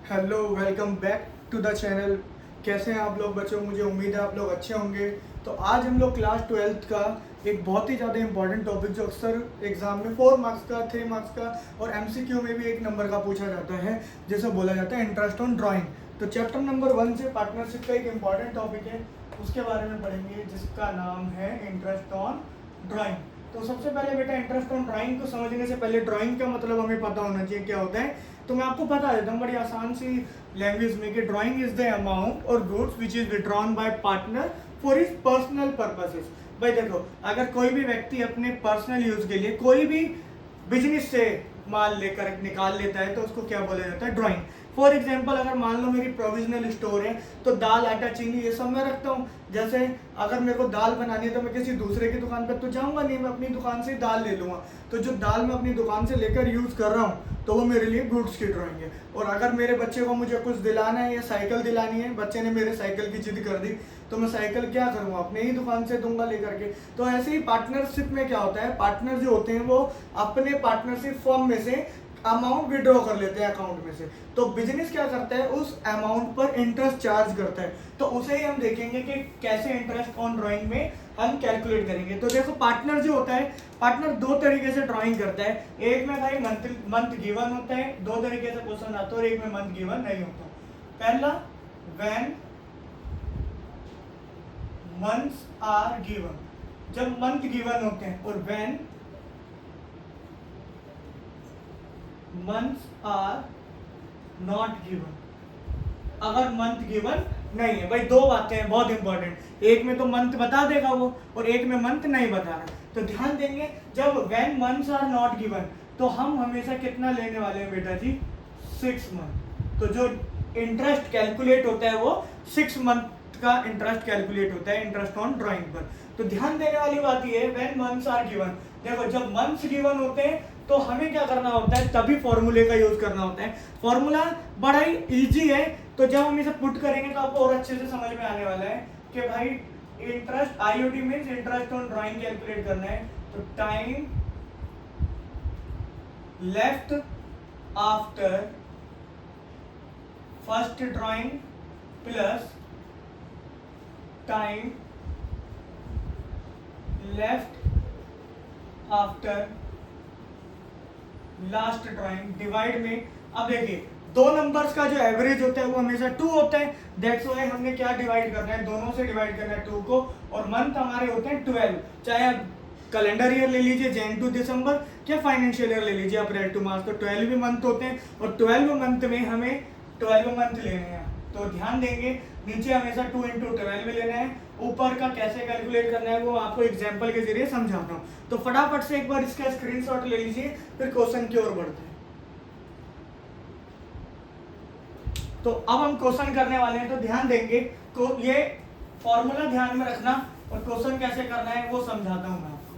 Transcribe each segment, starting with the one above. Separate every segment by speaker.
Speaker 1: Hello, welcome back to the channel. कैसे हैं आप लोग बच्चों? मुझे उम्मीद है आप लोग अच्छे होंगे। तो आज हम लोग क्लास 12th का एक बहुत ही ज़्यादा इंपॉर्टेंट टॉपिक जो अक्सर एग्जाम में 4 मार्क्स का, 3 मार्क्स का और एमसीक्यू में भी 1 नंबर का पूछा जाता है, जिसे बोला जाता है इंटरेस्ट ऑन ड्राइंग। तो चैप्टर नंबर 1 से पार्टनरशिप का एक इंपॉर्टेंट टॉपिक है, उसके बारे में पढ़ेंगे, जिसका नाम है इंटरेस्ट ऑन ड्राइंग। तो सबसे पहले बेटा इंटरेस्ट ऑन ड्राइंग को समझने से पहले ड्राइंग का मतलब हमें पता होना चाहिए क्या होता है। तो मैं आपको बता देता हूँ बड़ी आसान सी लैंग्वेज में कि ड्राइंग इज द अमाउंट और goods which is withdrawn bye partner for his personal purposes. भाई देखो, अगर कोई भी व्यक्ति अपने पर्सनल यूज के लिए कोई भी बिजनेस से माल लेकर निकाल लेता है तो उसको क्या बोला जाता है? ड्राइंग। फॉर एग्जाम्पल, अगर मान लो मेरी प्रोविजनल स्टोर है तो दाल, आटा, चीनी ये सब मैं रखता हूँ। जैसे अगर मेरे को दाल बनानी है तो मैं किसी दूसरे की दुकान पर तो जाऊँगा नहीं, मैं अपनी दुकान से ही दाल ले लूँगा। तो जो दाल मैं अपनी दुकान से लेकर यूज़ कर रहा हूँ तो वो मेरे लिए गुड्स की ड्राइंग है। और अगर मेरे बच्चे को मुझे कुछ दिलाना है या साइकिल दिलानी है, बच्चे ने मेरे साइकिल की जिद कर दी, तो मैं साइकिल क्या करूँगा? अपने ही दुकान से दूंगा लेकर के। तो ऐसे ही पार्टनरशिप में क्या होता है, पार्टनर जो होते हैं वो अपने पार्टनरशिप फर्म में से अमाउंट विड्रॉ कर लेते हैं अकाउंट में से। तो बिजनेस क्या करता है, उस अमाउंट पर इंटरेस्ट चार्ज करता है। तो उसे ही हम देखेंगे कि कैसे इंटरेस्ट ऑन ड्राइंग में हम कैलकुलेट करेंगे। तो देखो, पार्टनर जो होता है, पार्टनर दो तरीके से ड्राइंग करता है। एक में भाई मंथ गिवन होता है, दो तरीके से क्वेश्चन आता है, और एक में मंथ गिवन नहीं होता। पहला, व्हेन मंथ्स आर गिवन, जब मंथ गिवन होते हैं, और when months are not given, अगर मंथ गिवन नहीं है। भाई दो बातें हैं बहुत इंपॉर्टेंट, एक में तो मंथ बता देगा वो और एक में मंथ नहीं बता रहा। तो ध्यान देंगे, जब when months are not given तो हम हमेशा कितना लेने वाले हैं बेटा जी? 6 मंथ। तो जो इंटरेस्ट कैलकुलेट होता है वो 6 मंथ का इंटरेस्ट कैलकुलेट होता है इंटरेस्ट ऑन ड्राइंग पर। तो ध्यान देने वाली बात ये है, व्हेन मंथ्स आर गिवन, देखो जब मंथ्स गिवन होते हैं तो हमें क्या करना होता है? तभी फॉर्मूले का यूज करना होता है। फॉर्मूला बड़ा ही इजी है, तो जब हम इसे पुट करेंगे तो आपको और अच्छे से समझ में आने वाला है कि भाई interest, IOD means interest on drawing calculate करना है। तो time left after first drawing plus time left after last drawing divide में। अब देखिए, दो नंबर्स का जो एवरेज होता है वो हमेशा 2 होता है। दैट्स व्हाई हमने क्या डिवाइड करना है? दोनों से डिवाइड करना है 2 को। और मंथ हमारे होते हैं 12, चाहे आप कैलेंडर ईयर ले लीजिए जैन टू दिसंबर, या फाइनेंशियल ईयर ले लीजिए अप्रैल टू मार्च। तो 12 मंथ होते हैं और 12 मंथ में हमें 12 मंथ लेने हैं। तो ध्यान देंगे, नीचे हमेशा 2 × 12 लेना है, ऊपर का कैसे कैलकुलेट करना है वो आपको एग्जांपल के जरिए समझाता हूँ। तो फटाफट से एक बार इसका स्क्रीनशॉट ले लीजिए, फिर क्वेश्चन की ओर बढ़ते हैं। तो अब हम क्वेश्चन करने वाले हैं, तो ध्यान देंगे, ये फॉर्मूला ध्यान में रखना और क्वेश्चन कैसे करना है वो समझाता हूँ मैं आपको।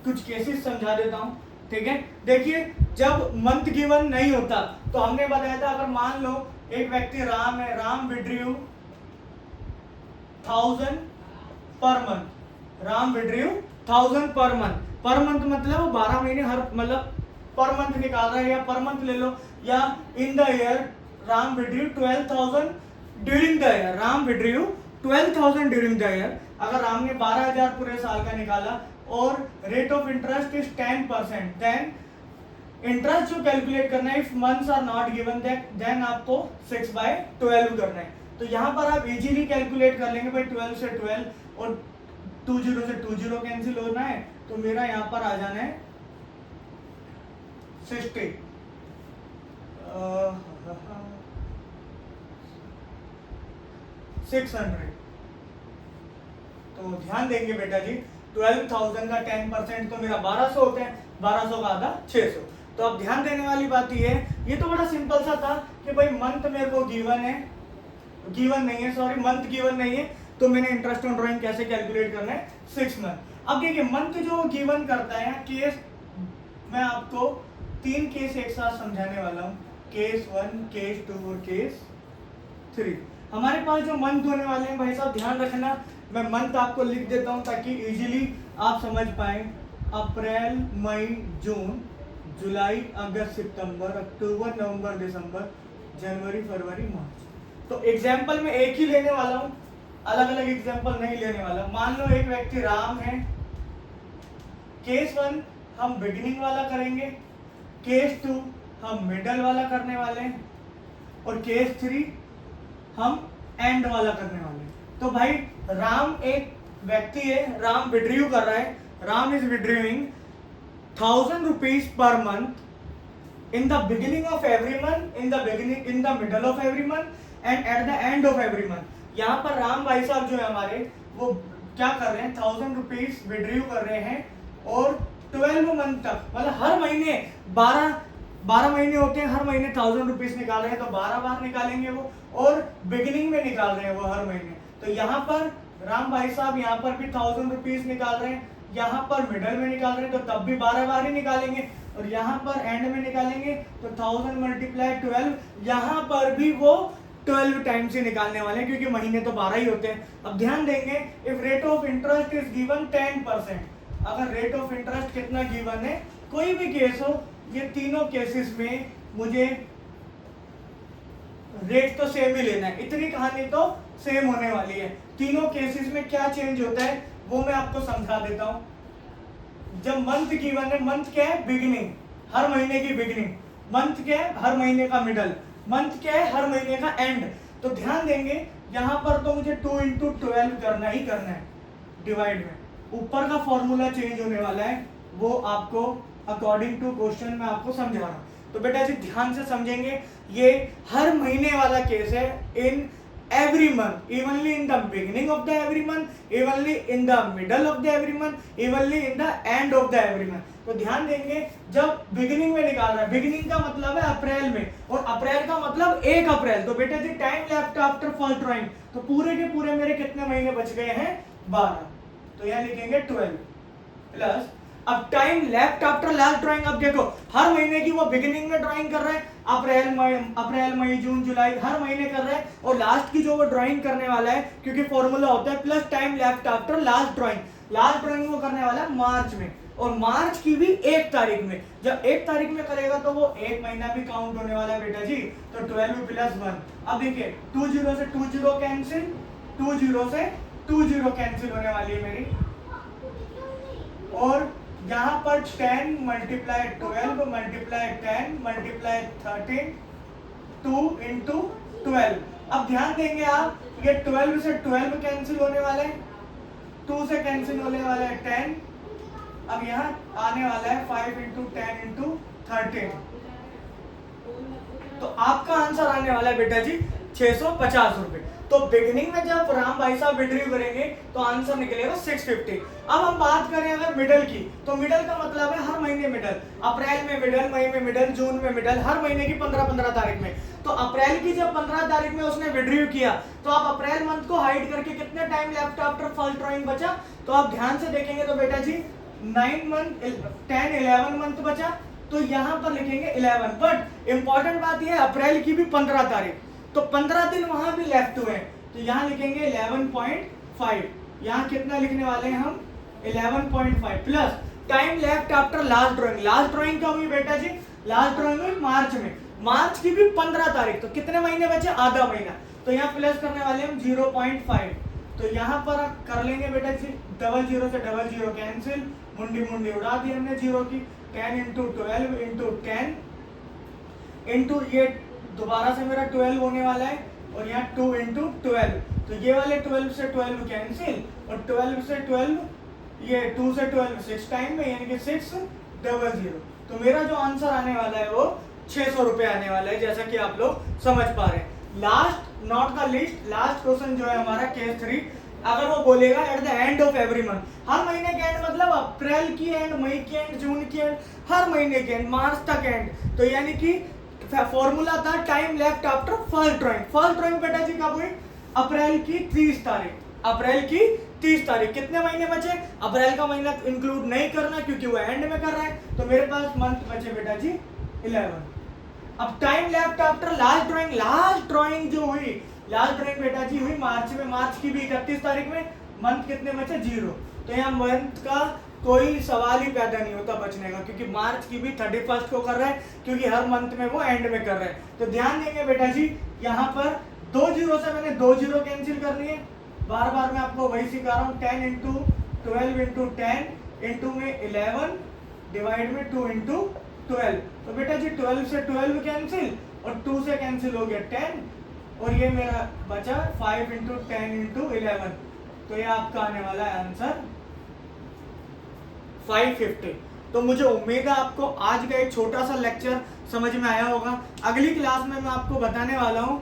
Speaker 1: कुछ केसेस समझा देता हूँ, ठीक है? देखिए, जब मंथ गिवन नहीं होता तो हमने बताया था, अगर मान लो एक व्यक्ति राम है, Ram withdrew 1000 per month, Ram withdrew 1000 per month. Per month मतलब 12 महीने, हर मतलब पर मंथ निकाल रहा है, या पर मंथ ले लो, या in the year Ram withdrew 12,000 during the year, Ram withdrew 12,000 during the year. अगर राम ने 12,000 पूरे साल का निकाला और rate of interest is 10%, then interest जो कैलकुलेट करना है, if months are not given then आपको 6/12 करना है। तो यहाँ पर आप इजीली कैलकुलेट कर लेंगे भाई, 12 से 12 और 20 से 20 कैंसिल होना है, तो मेरा यहाँ पर आ जाना है 60, 600। तो ध्यान देंगे बेटा जी, 12,000 का 10% तो मेरा 1200 होते हैं, 1200 का आधा 600। तो अब ध्यान देने वाली बात ये तो बड़ा सिंपल सा था कि भाई मंथ मेरे को गिवन है, गिवन नहीं है, सॉरी मंथ गिवन नहीं है, तो मैंने इंटरेस्ट ऑन ड्राइंग कैसे कैलकुलेट करना है? 6 मंथ। अब देखिए, मंथ जो गिवन करता है, केस मैं आपको 3 केस एक साथ समझाने वाला हूँ, केस 1, केस 2 और केस 3। हमारे पास जो मंथ होने वाले हैं भाई साहब, ध्यान रखना, मैं मंथ आपको लिख देता हूँ ताकि इजीली आप समझ पाए। अप्रैल, मई, जून, जुलाई, अगस्त, सितंबर, अक्टूबर, नवंबर, दिसंबर, जनवरी, फरवरी, मार्च। तो एग्जाम्पल में एक ही लेने वाला हूं, अलग अलग एग्जाम्पल नहीं लेने वाला। मान लो एक व्यक्ति राम है। केस 1 हम बिगिनिंग वाला करेंगे, केस 2 हम मिडल वाला करने वाले हैं, और केस 3 हम एंड वाला करने वाले हैं। तो भाई राम एक व्यक्ति है, राम विड्रीव कर रहा है। Ram is withdrawing 1000 rupees per month in the beginning of every month, in the middle of every month and at the end of every month. यहाँ पर राम भाई साहब जो है हमारे, वो क्या कर रहे हैं, 1000 रुपीज विड्रीव कर रहे हैं, और 12 मंथ तक, मतलब हर महीने 12 महीने होते हैं, हर महीने 1000 रुपीज निकाल रहे हैं, तो 12 बार निकालेंगे वो, और बिगिनिंग में निकाल रहे हैं वो हर महीने। तो यहाँ पर राम भाई साहब यहाँ पर भी 1000 रुपीज निकाल रहे हैं, यहाँ पर मिडल में निकाल रहे हैं, तो तब भी 12 बार ही निकालेंगे, और यहाँ पर एंड में निकालेंगे तो 1000 × 12, यहाँ पर भी वो 12 टाइम्स ही निकालने वाले हैं, क्योंकि महीने तो 12 ही होते हैं। अब ध्यान देंगे, if rate of interest is given 10%, अगर रेट ऑफ इंटरेस्ट कितना गिवन है, कोई भी केस हो, ये तीनों केसेस में मुझे रेट तो सेम ही लेना है। इतनी कहानी तो सेम होने वाली है। तीनों केसेस में क्या चेंज होता है वो मैं आपको समझा देता हूं। जब मंथ गिवन है, मंथ क्या है, बिगिनिंग, हर महीने की बिगिनिंग, मंथ क्या है, हर महीने का मिडल, मंथ क्या है, हर महीने का एंड। तो ध्यान देंगे यहां पर तो मुझे 2 × 12 करना ही करना है डिवाइड में। ऊपर का फॉर्मूला चेंज होने वाला है, वो आपको अकॉर्डिंग टू क्वेश्चन में आपको समझा रहा हूं। तो बेटा जी ध्यान से समझेंगे, ये हर महीने वाला केस है। इन every month, evenly in the beginning of the every month, evenly in the middle of the every month, evenly in the end of the every month। तो ध्यान देंगे, जब बिगिनिंग में निकाल रहा है, बिगिनिंग का मतलब है अप्रैल में, और अप्रैल का मतलब 1 अप्रैल। तो बेटा जी time left after first drawing, तो पूरे के पूरे मेरे कितने महीने बच गए हैं, 12। तो यहाँ लिखेंगे 12 प्लस, अब time left after last drawing. अब देखो हर महीने की वो बिगिनिंग में ड्राइंग कर रहा है, अप्रैल मई जून जुलाई हर महीने कर रहा है, और लास्ट की जो वो ड्राइंग करने वाला है, क्योंकि फॉर्मूला होता है plus time left after last drawing. Last drawing वो करने वाला है मार्च में, और मार्च की भी 1 तारीख में। जब 1 तारीख में करेगा तो वो 1 महीना भी काउंट होने वाला है बेटा जी। तो 12 + 1। अब देखिए 20 से 20 कैंसिल, 20 से 20 कैंसिल होने वाली है मेरी, और यहाँ पर 10 × 12 × 10 × 13, 2 × 12। अब ध्यान देंगे आप, ये 12 से 12 कैंसिल होने वाला है, 2 से कैंसिल होने वाला है 10, अब यहाँ आने वाला है 5 × 10 × 13। तो आपका आंसर आने वाला है बेटा जी 650 रुपए। तो बिगिनिंग में जब राम भाई साहब विड्रीव करेंगे तो आंसर निकलेगा 650। अब हम बात करें अगर मिडल की, तो मिडल का मतलब है हर महीने मिडल, अप्रैल में मिडल, मई में मिडल, जून में मिडल, हर महीने की 15 तारीख में। तो अप्रैल की जब 15 तारीख में उसने विड्रीव किया, तो आप अप्रैल मंथ को हाइड करके कितने time left after first drawing बचा, तो आप ध्यान से देखेंगे तो बेटा जी 9 मंथ 10 11 मंथ बचा, तो यहाँ पर लिखेंगे 11। बट इंपॉर्टेंट बात यह है अप्रैल की भी 15 तारीख, तो 15 दिन वहां भी लेफ्ट हुए हैं, तो यहाँ लिखेंगे 11.5। यहाँ कितना लिखने वाले हैं हम 11.5 plus time left after last drawing. Last drawing क्या हुई बेटा जी, लास्ट ड्राइंग हुई मार्च में, मार्च की भी 15 तारीख, तो कितने महीने बचे, आधा महीना। तो यहाँ प्लस करने वाले हम 0.5, तो यहाँ पर कर लेंगे बेटा जी 00 से 00 कैंसिल, मुंडी मुंडी उड़ा दी हमने जीरो की, 10 × 12 × 10 इंटू ये दोबारा से मेरा 12 होने वाला है, और यहाँ 2 × 12, तो ये वाले 12 से 12 कैंसिल, और 12 से 12 ये 2 से 12 6 टाइम में, यानी कि 600। तो मेरा जो आंसर आने वाला है वो 600 रुपए आने वाला है, जैसा कि आप लोग समझ पा रहे हैं। Last not the least, last question जो है हमारा केस 3, अगर वो बोलेगा at the end of every month, हर महीने के एंड मतलब अप्रैल की एंड, मई की एंड, जून की एंड, हर महीने के एंड, मार्च तक एंड, तो यानी कि फॉर्मूला था time left after first drawing. First drawing बेटा जी कब हुई, अप्रैल की 30 तारीख, अप्रैल की 30 तारीख। कितने महीने बचे, अप्रैल का महीना इंक्लूड नहीं करना क्योंकि वो एंड में कर रहा है, तो मेरे पास मंथ बचे बेटा जी 11। अब time left after last drawing, last drawing जो हुई, लास्ट ड्राइंग बेटा जी हुई मार्च में, मार्च की भी 31 तारीख में, मंथ कितने बचे 0, तो यहाँ मंथ का कोई सवाल ही पैदा नहीं होता बचने का, क्योंकि मार्च की भी 31 को कर रहा है, क्योंकि हर मंथ में वो एंड में कर रहा है। तो ध्यान देंगे बेटा जी, यहाँ पर 2 जीरो से मैंने 2 जीरो कैंसिल करनी है। बार बार मैं आपको वही सिखा रहा हूँ। 10 इंटू 12 इंटू 10 इंटू में 11 डिवाइड में 2 इंटू 12। तो बेटा जी 12 से 12 कैंसिल और 2 से कैंसिल हो गया 10, और ये मेरा बचा 5 इंटू 10 इंटू 11। तो ये आपका आने वाला है आंसर 550। तो मुझे उम्मीद है आपको आज का एक छोटा सा लेक्चर समझ में आया होगा। अगली क्लास में मैं आपको बताने वाला हूँ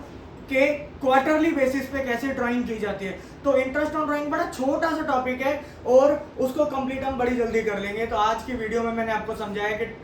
Speaker 1: कि क्वार्टरली बेसिस पे कैसे ड्राइंग की जाती है। तो इंटरेस्ट ऑन ड्राइंग बड़ा छोटा सा टॉपिक है और उसको कंप्लीट हम बड़ी जल्दी कर लेंगे। तो आज की वीडियो में मैंने आपको समझाया कि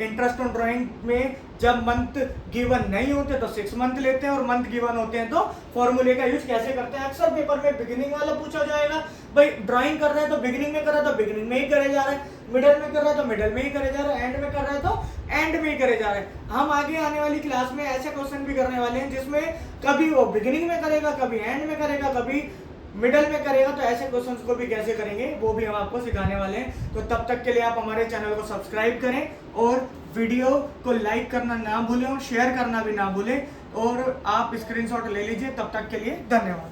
Speaker 1: इंटरेस्ट ऑन ड्राइंग में जब मंथ गिवन नहीं होते तो 6 मंथ लेते हैं, और मंथ गिवन होते हैं तो फॉर्मूले का यूज कैसे करते हैं। अक्सर पेपर में बिगिनिंग वाला पूछा जाएगा, भाई ड्राइंग कर रहा है तो बिगिनिंग में कर रहा है तो बिगिनिंग में ही करे जा रहा है, मिडल में कर रहा है तो मिडल में ही करे जा रहा है, एंड में कर रहा है तो एंड में ही करे जा रहा है। हम आगे आने वाली क्लास में ऐसे क्वेश्चन भी करने वाले हैं जिसमें कभी वो बिगिनिंग में करेगा, कभी एंड में करेगा, कभी मिडल में करेगा। तो ऐसे क्वेश्चंस को भी कैसे करेंगे वो भी हम आपको सिखाने वाले हैं। तो तब तक के लिए आप हमारे चैनल को सब्सक्राइब करें और वीडियो को लाइक करना ना भूलें और शेयर करना भी ना भूलें, और आप स्क्रीनशॉट ले लीजिए। तब तक के लिए धन्यवाद।